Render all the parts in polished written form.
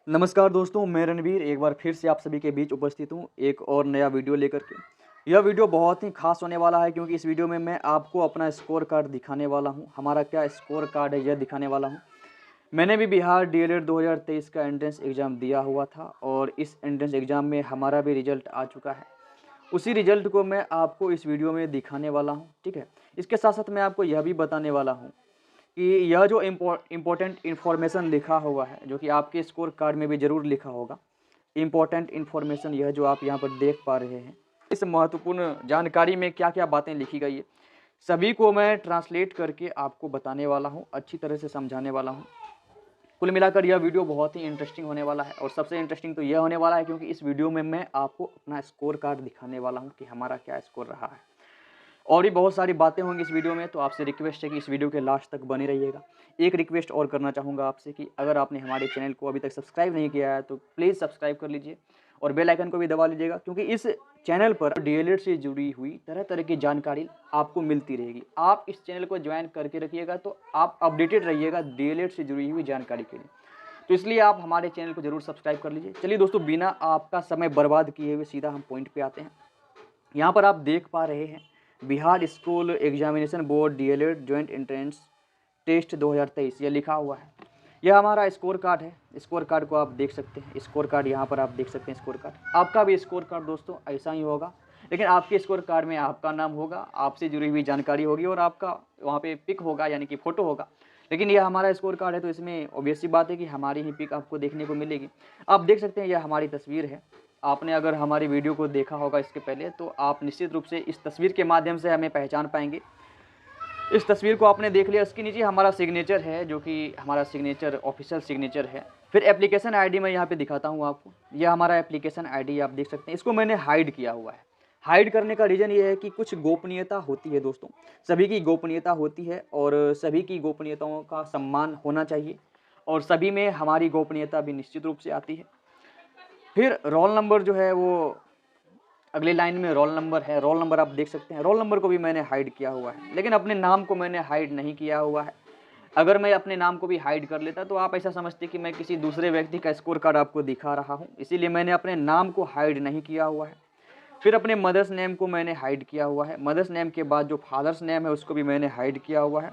नमस्कार दोस्तों, मैं रणवीर एक बार फिर से आप सभी के बीच उपस्थित हूँ एक और नया वीडियो लेकर के। यह वीडियो बहुत ही खास होने वाला है क्योंकि इस वीडियो में मैं आपको अपना स्कोर कार्ड दिखाने वाला हूँ। हमारा क्या स्कोर कार्ड है यह दिखाने वाला हूँ। मैंने भी बिहार डीएलएड 2023 का एंट्रेंस एग्ज़ाम दिया हुआ था और इस एंट्रेंस एग्ज़ाम में हमारा भी रिजल्ट आ चुका है। उसी रिजल्ट को मैं आपको इस वीडियो में दिखाने वाला हूँ, ठीक है। इसके साथ साथ मैं आपको यह भी बताने वाला हूँ कि यह जो इम्पोर्टेंट इन्फॉर्मेशन लिखा हुआ है, जो कि आपके स्कोर कार्ड में भी ज़रूर लिखा होगा, इम्पोर्टेंट इन्फॉर्मेशन यह जो आप यहाँ पर देख पा रहे हैं, इस महत्वपूर्ण जानकारी में क्या क्या बातें लिखी गई है, सभी को मैं ट्रांसलेट करके आपको बताने वाला हूँ, अच्छी तरह से समझाने वाला हूँ। कुल मिलाकर यह वीडियो बहुत ही इंटरेस्टिंग होने वाला है और सबसे इंटरेस्टिंग तो यह होने वाला है क्योंकि इस वीडियो में मैं आपको अपना स्कोर कार्ड दिखाने वाला हूँ कि हमारा क्या स्कोर रहा है। और भी बहुत सारी बातें होंगी इस वीडियो में, तो आपसे रिक्वेस्ट है कि इस वीडियो के लास्ट तक बने रहिएगा। एक रिक्वेस्ट और करना चाहूँगा आपसे कि अगर आपने हमारे चैनल को अभी तक सब्सक्राइब नहीं किया है तो प्लीज़ सब्सक्राइब कर लीजिए और बेल आइकन को भी दबा लीजिएगा, क्योंकि इस चैनल पर डीएलएड से जुड़ी हुई तरह तरह की जानकारी आपको मिलती रहेगी। आप इस चैनल को ज्वाइन करके रखिएगा तो आप अपडेटेड रहिएगा डीएलएड से जुड़ी हुई जानकारी के लिए। तो इसलिए आप हमारे चैनल को जरूर सब्सक्राइब कर लीजिए। चलिए दोस्तों, बिना आपका समय बर्बाद किए हुए सीधा हम पॉइंट पे आते हैं। यहाँ पर आप देख पा रहे हैं Bihar school examination board DElEd joint entrance test 2023 यह लिखा हुआ है। यह हमारा स्कोर कार्ड है। स्कोर कार्ड को आप देख सकते हैं। स्कोर कार्ड यहाँ पर आप देख सकते हैं। स्कोर कार्ड, आपका भी स्कोर कार्ड दोस्तों ऐसा ही होगा, लेकिन आपके स्कोर कार्ड में आपका नाम होगा, आपसे जुड़ी हुई जानकारी होगी और आपका वहाँ पे पिक होगा, यानी कि फ़ोटो होगा। लेकिन यह हमारा स्कोर कार्ड है तो इसमें ऑब्वियस सी बात है कि हमारी ही पिक आपको देखने को मिलेगी। आप देख सकते हैं यह हमारी तस्वीर है। आपने अगर हमारी वीडियो को देखा होगा इसके पहले तो आप निश्चित रूप से इस तस्वीर के माध्यम से हमें पहचान पाएंगे। इस तस्वीर को आपने देख लिया, इसके नीचे हमारा सिग्नेचर है, जो कि हमारा सिग्नेचर ऑफिशियल सिग्नेचर है। फिर एप्लीकेशन आईडी मैं यहाँ पे दिखाता हूँ आपको। यह हमारा एप्लीकेशन आईडी आप देख सकते हैं। इसको मैंने हाइड किया हुआ है। हाइड करने का रीज़न ये है कि कुछ गोपनीयता होती है दोस्तों, सभी की गोपनीयता होती है और सभी की गोपनीयताओं का सम्मान होना चाहिए और सभी में हमारी गोपनीयता भी निश्चित रूप से आती है। फिर रोल नंबर जो है वो अगली लाइन में रोल नंबर है। रोल नंबर आप देख सकते हैं। रोल नंबर को भी मैंने हाइड किया हुआ है, लेकिन अपने नाम को मैंने हाइड नहीं किया हुआ है। अगर मैं अपने नाम को भी हाइड कर लेता तो आप ऐसा समझते कि मैं किसी दूसरे व्यक्ति का स्कोर कार्ड आपको दिखा रहा हूं, इसीलिए मैंने अपने नाम को हाइड नहीं किया हुआ है। फिर अपने मदर्स नेम को मैंने हाइड किया हुआ है। मदर्स नेम के बाद जो फादर्स नेम है उसको भी मैंने हाइड किया हुआ है।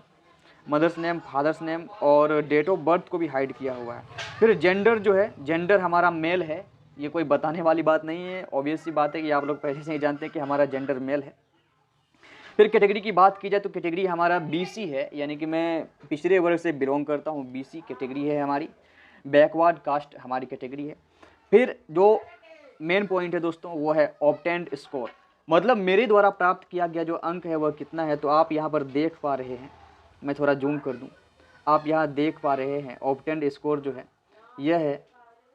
मदर्स नेम, फादर्स नेम और डेट ऑफ बर्थ को भी हाइड किया हुआ है। फिर जेंडर जो है, जेंडर हमारा मेल है। ये कोई बताने वाली बात नहीं है, ऑब्वियस सी बात है कि आप लोग पहले से ही जानते हैं कि हमारा जेंडर मेल है। फिर कैटेगरी की बात की जाए तो कैटेगरी हमारा बीसी है, यानी कि मैं पिछड़े वर्ग से बिलोंग करता हूँ। बीसी कैटेगरी है हमारी। बैकवर्ड कास्ट हमारी कैटेगरी है। फिर जो मेन पॉइंट है दोस्तों वो है ऑब्टेन्ड स्कोर, मतलब मेरे द्वारा प्राप्त किया गया जो अंक है वह कितना है। तो आप यहाँ पर देख पा रहे हैं, मैं थोड़ा जूम कर दूँ, आप यहाँ देख पा रहे हैं ऑब्टेन्ड स्कोर जो है यह है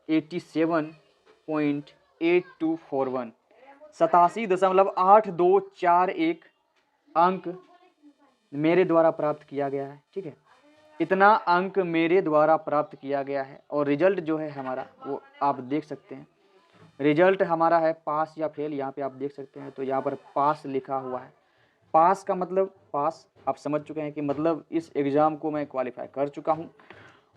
87.8241, 87.8241 अंक मेरे द्वारा प्राप्त किया गया है, ठीक है। इतना अंक मेरे द्वारा प्राप्त किया गया है और रिजल्ट जो है हमारा वो आप देख सकते हैं। रिजल्ट हमारा है पास या फेल, यहाँ पे आप देख सकते हैं। तो यहाँ पर पास लिखा हुआ है। पास का मतलब पास आप समझ चुके हैं कि मतलब इस एग्ज़ाम को मैं क्वालिफाई कर चुका हूँ।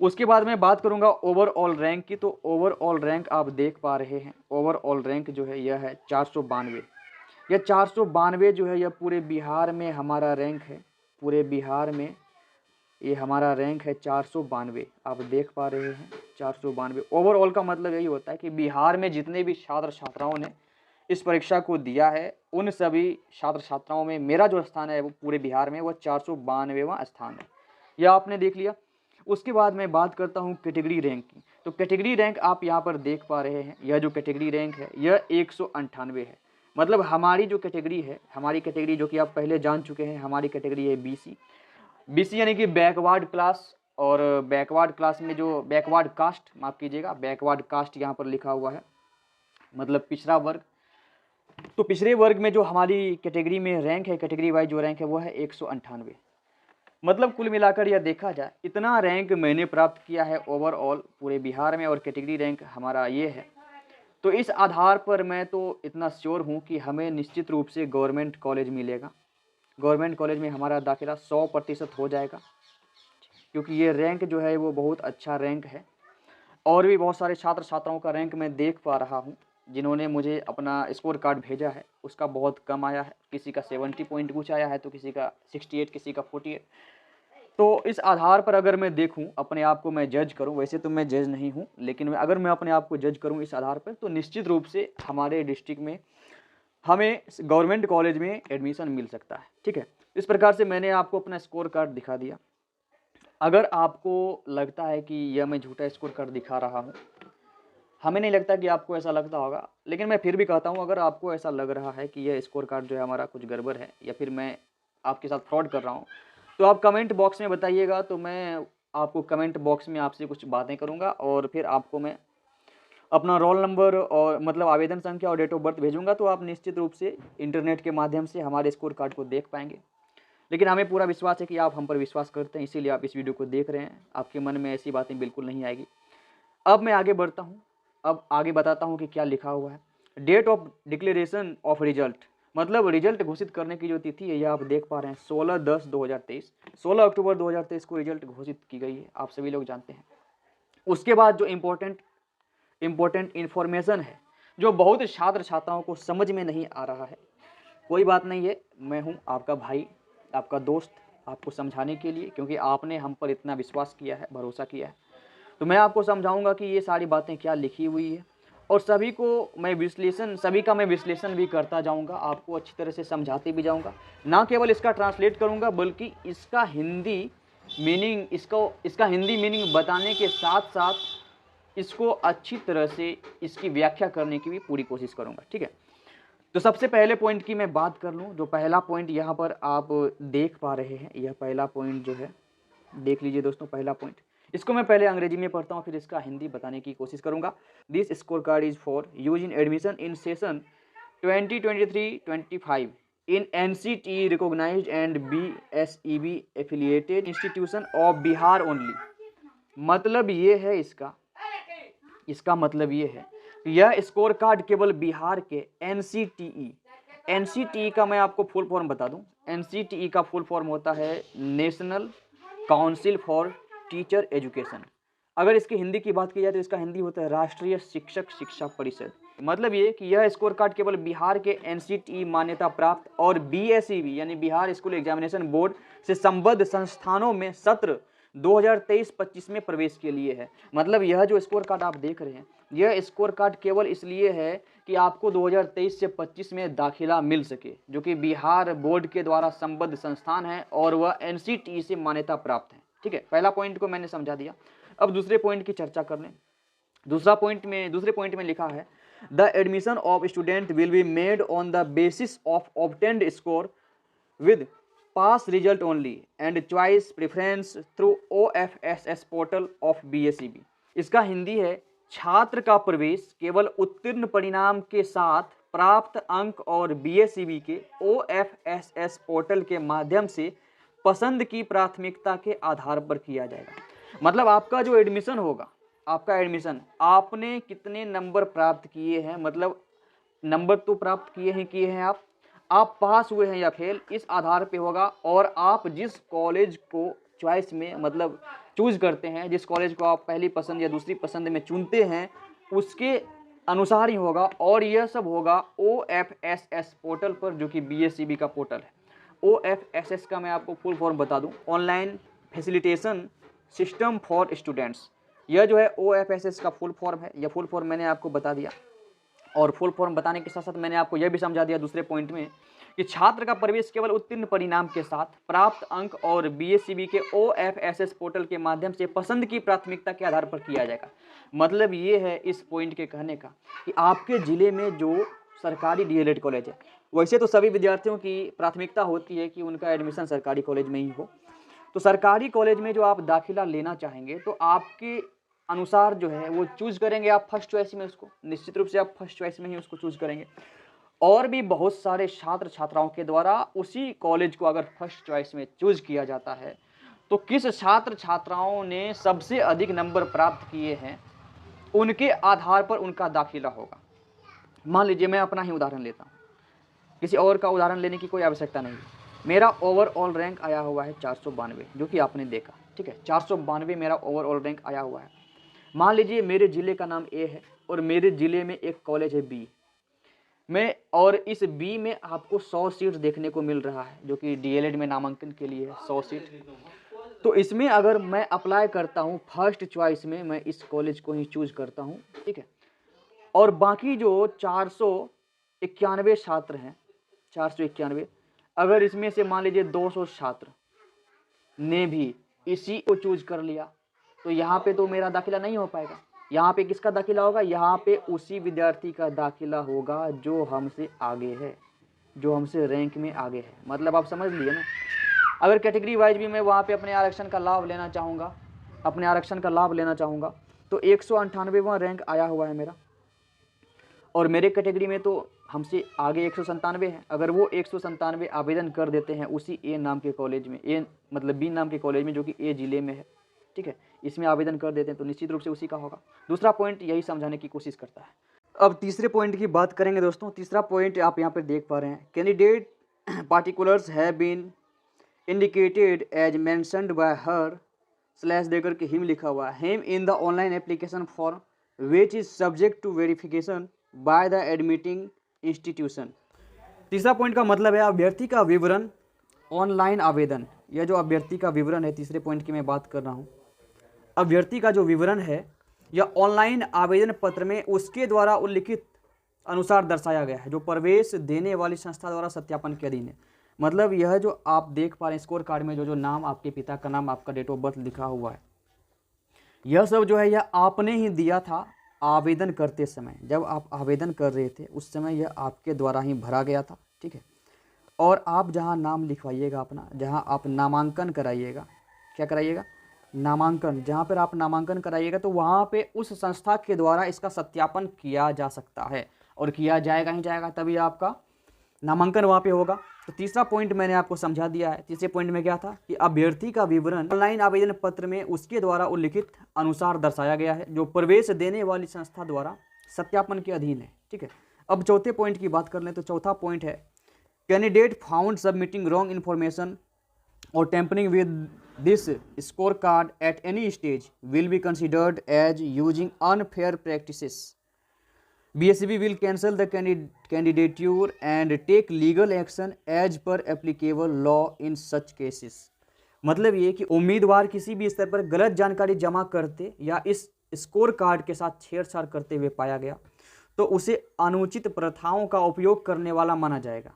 उसके बाद मैं बात करूँगा ओवरऑल रैंक की। तो ओवरऑल रैंक आप देख पा रहे हैं। ओवरऑल रैंक जो है यह है 492। यह 492 जो है यह पूरे बिहार में हमारा रैंक है। पूरे बिहार में ये हमारा रैंक है 492। आप देख पा रहे हैं 492। ओवरऑल का मतलब यही होता है कि बिहार में जितने भी छात्र छात्राओं ने इस परीक्षा को दिया है उन सभी छात्र छात्राओं में मेरा जो स्थान है वो पूरे बिहार में वो 492वां स्थान है। यह आपने देख लिया। उसके बाद मैं बात करता हूँ कैटेगरी रैंक की। तो कैटेगरी रैंक आप यहाँ पर देख पा रहे हैं। यह जो कैटेगरी रैंक है यह 198 है। मतलब हमारी जो कैटेगरी है, हमारी कैटेगरी जो कि आप पहले जान चुके हैं, हमारी कैटेगरी है बीसी। बीसी यानी कि बैकवर्ड क्लास। और बैकवर्ड क्लास में जो बैकवर्ड कास्ट, माफ़ कीजिएगा, बैकवर्ड कास्ट यहाँ पर लिखा हुआ है, मतलब पिछड़ा वर्ग। तो पिछड़े वर्ग में जो हमारी कैटेगरी में रैंक है, कैटेगरी वाइज जो रैंक है वो है 198। मतलब कुल मिलाकर यह देखा जाए इतना रैंक मैंने प्राप्त किया है ओवरऑल पूरे बिहार में और कैटेगरी रैंक हमारा ये है। तो इस आधार पर मैं तो इतना श्योर हूँ कि हमें निश्चित रूप से गवर्नमेंट कॉलेज मिलेगा। गवर्नमेंट कॉलेज में हमारा दाखिला 100% हो जाएगा, क्योंकि ये रैंक जो है वो बहुत अच्छा रैंक है। और भी बहुत सारे छात्र छात्राओं का रैंक मैं देख पा रहा हूँ जिन्होंने मुझे अपना स्कोर कार्ड भेजा है, उसका बहुत कम आया है। किसी का 70 पॉइंट कुछ आया है तो किसी का 68, किसी का 48। तो इस आधार पर अगर मैं देखूं, अपने आप को मैं जज करूं, वैसे तो मैं जज नहीं हूं, लेकिन अगर मैं अपने आप को जज करूं इस आधार पर, तो निश्चित रूप से हमारे डिस्ट्रिक्ट में हमें गवर्नमेंट कॉलेज में एडमिशन मिल सकता है। ठीक है, इस प्रकार से मैंने आपको अपना स्कोर कार्ड दिखा दिया। अगर आपको लगता है कि यह मैं झूठा स्कोर कार्ड दिखा रहा हूँ, हमें नहीं लगता कि आपको ऐसा लगता होगा, लेकिन मैं फिर भी कहता हूँ, अगर आपको ऐसा लग रहा है कि यह स्कोर कार्ड जो है हमारा कुछ गड़बड़ है या फिर मैं आपके साथ फ्रॉड कर रहा हूँ, तो आप कमेंट बॉक्स में बताइएगा। तो मैं आपको कमेंट बॉक्स में आपसे कुछ बातें करूँगा और फिर आपको मैं अपना रोल नंबर और मतलब आवेदन संख्या और डेट ऑफ बर्थ भेजूँगा। तो आप निश्चित रूप से इंटरनेट के माध्यम से हमारे स्कोर कार्ड को देख पाएंगे। लेकिन हमें पूरा विश्वास है कि आप हम पर विश्वास करते हैं, इसीलिए आप इस वीडियो को देख रहे हैं। आपके मन में ऐसी बातें बिल्कुल नहीं आएगी। अब मैं आगे बढ़ता हूँ, अब आगे बताता हूँ कि क्या लिखा हुआ है। Date of declaration of result, मतलब रिजल्ट घोषित करने की जो तिथि है, यह आप देख पा रहे हैं 16/10/2023। 16 अक्टूबर 2023 को रिजल्ट घोषित की गई है, आप सभी लोग जानते हैं। उसके बाद जो इम्पोर्टेंट इन्फॉर्मेशन है, जो बहुत छात्र छात्राओं को समझ में नहीं आ रहा है, कोई बात नहीं है, मैं हूँ आपका भाई, आपका दोस्त, आपको समझाने के लिए, क्योंकि आपने हम पर इतना विश्वास किया है, भरोसा किया है। तो मैं आपको समझाऊंगा कि ये सारी बातें क्या लिखी हुई है, और सभी का मैं विश्लेषण भी करता जाऊंगा, आपको अच्छी तरह से समझाते भी जाऊंगा। ना केवल इसका ट्रांसलेट करूंगा, बल्कि इसका हिंदी मीनिंग बताने के साथ साथ इसको अच्छी तरह से इसकी व्याख्या करने की भी पूरी कोशिश करूंगा। ठीक है, तो सबसे पहले पॉइंट की मैं बात कर लूँ। जो पहला पॉइंट यहाँ पर आप देख पा रहे हैं, यह पहला पॉइंट जो है, देख लीजिए दोस्तों, पहला पॉइंट। इसको मैं पहले अंग्रेजी में पढ़ता हूँ, फिर इसका हिंदी बताने की कोशिश करूँगा। This score card is for use in admission in session 2023-25 in NCTE recognised and BSEB affiliated institution of Bihar only. मतलब ये है इसका मतलब ये है, यह स्कोर कार्ड केवल बिहार के NCTE का मैं आपको फुल फॉर्म बता दूं। NCTE का फुल फॉर्म होता है national council for teacher education. अगर इसकी हिंदी की बात की जाए तो इसका हिंदी होता है राष्ट्रीय शिक्षक शिक्षा परिषद। मतलब ये कि यह स्कोर कार्ड केवल बिहार के NCTE मान्यता प्राप्त और BSEB यानी बिहार स्कूल एग्जामिनेशन बोर्ड से संबद्ध संस्थानों में सत्र 2023-25 में प्रवेश के लिए है। मतलब यह जो स्कोर कार्ड आप देख रहे हैं, यह स्कोर कार्ड केवल इसलिए है कि आपको 2023 से 25 में दाखिला मिल सके, जो कि बिहार बोर्ड के द्वारा संबद्ध संस्थान है और वह NCTE से मान्यता प्राप्त है। ठीक है, पहला पॉइंट को मैंने समझा दिया। अब दूसरे पॉइंट की चर्चा कर लें। दूसरे पॉइंट में लिखा है, the admission of student will be made on the basis of obtained score with pass result only and choice preference through OFSS portal of BSEB। इसका हिंदी है, छात्र का प्रवेश केवल उत्तीर्ण परिणाम के साथ प्राप्त अंक और BSEB के OFSS पोर्टल के माध्यम से पसंद की प्राथमिकता के आधार पर किया जाएगा। मतलब आपका जो एडमिशन होगा, आपने कितने नंबर प्राप्त किए हैं, मतलब नंबर तो प्राप्त किए हैं आप पास हुए हैं या फेल, इस आधार पे होगा। और आप जिस कॉलेज को चॉइस में मतलब चूज करते हैं, जिस कॉलेज को आप पहली पसंद या दूसरी पसंद में चुनते हैं, उसके अनुसार ही होगा। और यह सब होगा OFSS पोर्टल पर, जो कि BSEB का पोर्टल है। OFSS का मैं आपको फुल फॉर्म बता दूं, online facilitation system for students. यह जो है OFSS का फुल फॉर्म है। यह फुल फॉर्म मैंने आपको बता दिया, और फुल फॉर्म बताने के साथ साथ मैंने आपको यह भी समझा दिया दूसरे पॉइंट में कि छात्र का प्रवेश केवल उत्तीर्ण परिणाम के साथ प्राप्त अंक और BSEB के OFSS पोर्टल के माध्यम से पसंद की प्राथमिकता के आधार पर किया जाएगा। मतलब ये है इस पॉइंट के कहने का कि आपके ज़िले में जो सरकारी DLED कॉलेज है, वैसे तो सभी विद्यार्थियों की प्राथमिकता होती है कि उनका एडमिशन सरकारी कॉलेज में ही हो। तो सरकारी कॉलेज में जो आप दाखिला लेना चाहेंगे, तो आपके अनुसार जो है वो चूज करेंगे आप फर्स्ट चॉइस में उसको, निश्चित रूप से आप फर्स्ट चॉइस में ही उसको चूज करेंगे। और भी बहुत सारे छात्र छात्राओं के द्वारा उसी कॉलेज को अगर फर्स्ट चॉइस में चूज किया जाता है, तो किस छात्र छात्राओं ने सबसे अधिक नंबर प्राप्त किए हैं, उनके आधार पर उनका दाखिला होगा। मान लीजिए मैं अपना ही उदाहरण लेता हूँ, किसी और का उदाहरण लेने की कोई आवश्यकता नहीं। मेरा ओवरऑल रैंक आया हुआ है 492, जो कि आपने देखा। ठीक है, 492 मेरा ओवरऑल रैंक आया हुआ है। मान लीजिए मेरे ज़िले का नाम ए है और मेरे ज़िले में एक कॉलेज है बी में, और इस बी में आपको 100 सीट देखने को मिल रहा है, जो कि डीएलएड में नामांकन के लिए है 100 सीट। तो इसमें अगर मैं अप्लाई करता हूँ फर्स्ट चॉइस में, मैं इस कॉलेज को ही चूज करता हूँ, ठीक है। और बाकी जो 491 छात्र हैं, 491, अगर इसमें से मान लीजिए 200 छात्र ने भी इसी को चूज कर लिया, तो यहाँ पे तो मेरा दाखिला नहीं हो पाएगा। यहाँ पे किसका दाखिला होगा? यहाँ पे उसी विद्यार्थी का दाखिला होगा जो हमसे आगे है, जो हमसे रैंक में आगे है। मतलब आप समझ लिए ना। अगर कैटेगरी वाइज भी मैं वहाँ पे अपने आरक्षण का लाभ लेना चाहूँगा, अपने आरक्षण का लाभ लेना चाहूँगा, तो 198वां रैंक आया हुआ है मेरा, और मेरे कैटेगरी में तो हमसे आगे 197 है। अगर वो 197 आवेदन कर देते हैं उसी ए नाम के कॉलेज में, ए मतलब बी नाम के कॉलेज में जो कि ए ज़िले में है, ठीक है, इसमें आवेदन कर देते हैं, तो निश्चित रूप से उसी का होगा। दूसरा पॉइंट यही समझाने की कोशिश करता है। अब तीसरे पॉइंट की बात करेंगे दोस्तों। तीसरा पॉइंट आप यहाँ पर देख पा रहे हैं, candidate particulars have been indicated as mentioned by her slash देकर के हिम लिखा हुआ है, him in the online application form which is subject to verification by the admitting institution. तीसरा पॉइंट का मतलब है अभ्यर्थी का विवरण, ऑनलाइन आवेदन। यह जो अभ्यर्थी का विवरण है, तीसरे पॉइंट की मैं बात कर रहा हूँ, अभ्यर्थी का जो विवरण है यह ऑनलाइन आवेदन पत्र में उसके द्वारा उल्लिखित अनुसार दर्शाया गया है, जो प्रवेश देने वाली संस्था द्वारा सत्यापन के अधीन है। मतलब यह जो आप देख पा रहे हैं स्कोर कार्ड में जो नाम, आपके पिता का नाम, आपका डेट ऑफ बर्थ लिखा हुआ है, यह सब जो है यह आपने ही दिया था आवेदन करते समय। जब आप आवेदन कर रहे थे उस समय यह आपके द्वारा ही भरा गया था, ठीक है। और आप जहां नाम लिखवाइएगा अपना, जहां आप नामांकन कराइएगा, क्या कराइएगा? नामांकन। जहां पर आप नामांकन कराइएगा तो वहां पे उस संस्था के द्वारा इसका सत्यापन किया जा सकता है, और किया जाएगा ही जाएगा, तभी आपका नामांकन वहाँ पे होगा। तो तीसरा पॉइंट मैंने आपको समझा दिया है। तीसरे पॉइंट में क्या था कि अभ्यर्थी का विवरण ऑनलाइन आवेदन पत्र में उसके द्वारा उल्लिखित अनुसार दर्शाया गया है, जो प्रवेश देने वाली संस्था द्वारा सत्यापन के अधीन है, ठीक है। अब चौथे पॉइंट की बात कर लें तो चौथा पॉइंट है, candidate found submitting wrong information और tampering with this score card at any stage will be considered as using unfair practices. BSB will cancel the candidature and take legal action as per applicable law in such cases। मतलब ये कि उम्मीदवार किसी भी स्तर पर गलत जानकारी जमा करते या इस स्कोर कार्ड के साथ छेड़छाड़ करते हुए पाया गया तो उसे अनुचित प्रथाओं का उपयोग करने वाला माना जाएगा।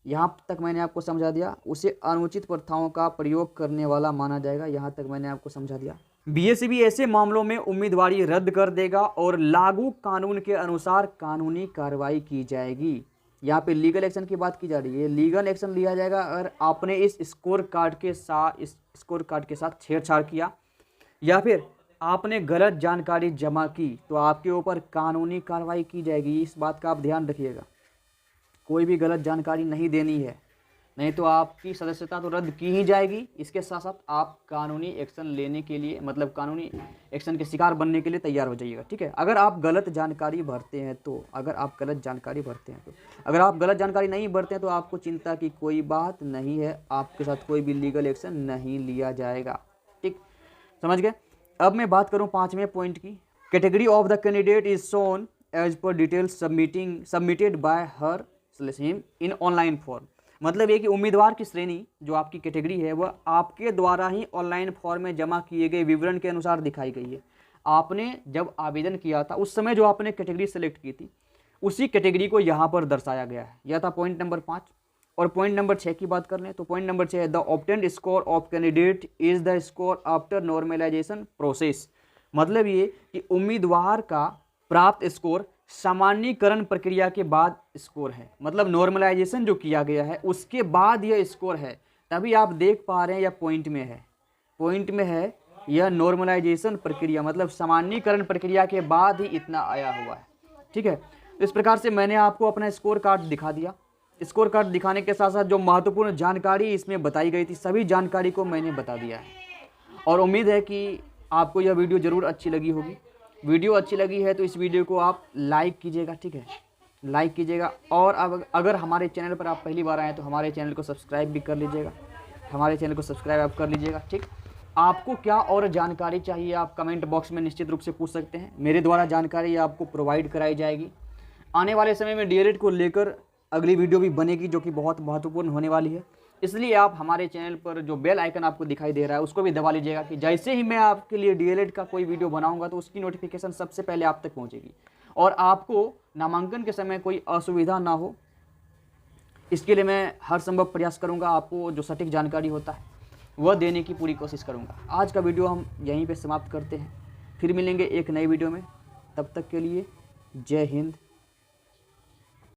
यहाँ तक मैंने आपको समझा दिया, उसे अनुचित प्रथाओं का प्रयोग करने वाला माना जाएगा। यहाँ तक मैंने आपको समझा दिया। BSB ऐसे मामलों में उम्मीदवारी रद्द कर देगा और लागू कानून के अनुसार कानूनी कार्रवाई की जाएगी। यहाँ पे लीगल एक्शन की बात की जा रही है। लीगल एक्शन लिया जाएगा अगर आपने इस स्कोर कार्ड के साथ छेड़छाड़ किया या फिर आपने गलत जानकारी जमा की तो आपके ऊपर कानूनी कार्रवाई की जाएगी। इस बात का आप ध्यान रखिएगा, कोई भी गलत जानकारी नहीं देनी है, नहीं तो आपकी सदस्यता तो रद्द की ही जाएगी। इसके साथ साथ आप कानूनी एक्शन लेने के लिए, मतलब कानूनी एक्शन के शिकार बनने के लिए तैयार हो जाइएगा, ठीक है। अगर आप गलत जानकारी भरते हैं तो अगर आप गलत जानकारी नहीं भरते हैं तो आपको चिंता की कोई बात नहीं है, आपके साथ कोई भी लीगल एक्शन नहीं लिया जाएगा, ठीक, समझ गए। अब मैं बात करूँ पाँचवें पॉइंट की। Category of the candidate is shown as per details submitted by her him in online form. मतलब ये कि उम्मीदवार की श्रेणी जो आपकी कैटेगरी है वह आपके द्वारा ही ऑनलाइन फॉर्म में जमा किए गए विवरण के अनुसार दिखाई गई है। आपने जब आवेदन किया था उस समय जो आपने कैटेगरी सेलेक्ट की थी उसी कैटेगरी को यहाँ पर दर्शाया गया है। यह था पॉइंट नंबर 5। और पॉइंट नंबर 6 की बात कर लें तो पॉइंट नंबर 6 है the obtained score of candidate is the score after normalisation process. मतलब ये कि उम्मीदवार का प्राप्त स्कोर सामान्यीकरण प्रक्रिया के बाद स्कोर है, मतलब नॉर्मलाइजेशन जो किया गया है उसके बाद यह स्कोर है। तभी आप देख पा रहे हैं यह पॉइंट में है यह नॉर्मलाइजेशन प्रक्रिया, मतलब सामान्यीकरण प्रक्रिया के बाद ही इतना आया हुआ है, ठीक है। तो इस प्रकार से मैंने आपको अपना स्कोर कार्ड दिखा दिया। स्कोर कार्ड दिखाने के साथ साथ जो महत्वपूर्ण जानकारी इसमें बताई गई थी सभी जानकारी को मैंने बता दिया है, और उम्मीद है कि आपको यह वीडियो ज़रूर अच्छी लगी होगी। वीडियो अच्छी लगी है तो इस वीडियो को आप लाइक कीजिएगा, ठीक है, लाइक कीजिएगा। और अब अगर हमारे चैनल पर आप पहली बार आए तो हमारे चैनल को सब्सक्राइब भी कर लीजिएगा, हमारे चैनल को सब्सक्राइब आप कर लीजिएगा, ठीक। आपको क्या और जानकारी चाहिए आप कमेंट बॉक्स में निश्चित रूप से पूछ सकते हैं। मेरे द्वारा जानकारी आपको प्रोवाइड कराई जाएगी। आने वाले समय में डीएलएड को लेकर अगली वीडियो भी बनेगी जो कि बहुत महत्वपूर्ण होने वाली है। इसलिए आप हमारे चैनल पर जो बेल आइकन आपको दिखाई दे रहा है उसको भी दबा लीजिएगा कि जैसे ही मैं आपके लिए डीएलएड का कोई वीडियो बनाऊंगा तो उसकी नोटिफिकेशन सबसे पहले आप तक पहुंचेगी और आपको नामांकन के समय कोई असुविधा ना हो, इसके लिए मैं हर संभव प्रयास करूंगा। आपको जो सटीक जानकारी होता है वह देने की पूरी कोशिश करूंगा। आज का वीडियो हम यहीं पे समाप्त करते हैं, फिर मिलेंगे एक नई वीडियो में। तब तक के लिए जय हिंद,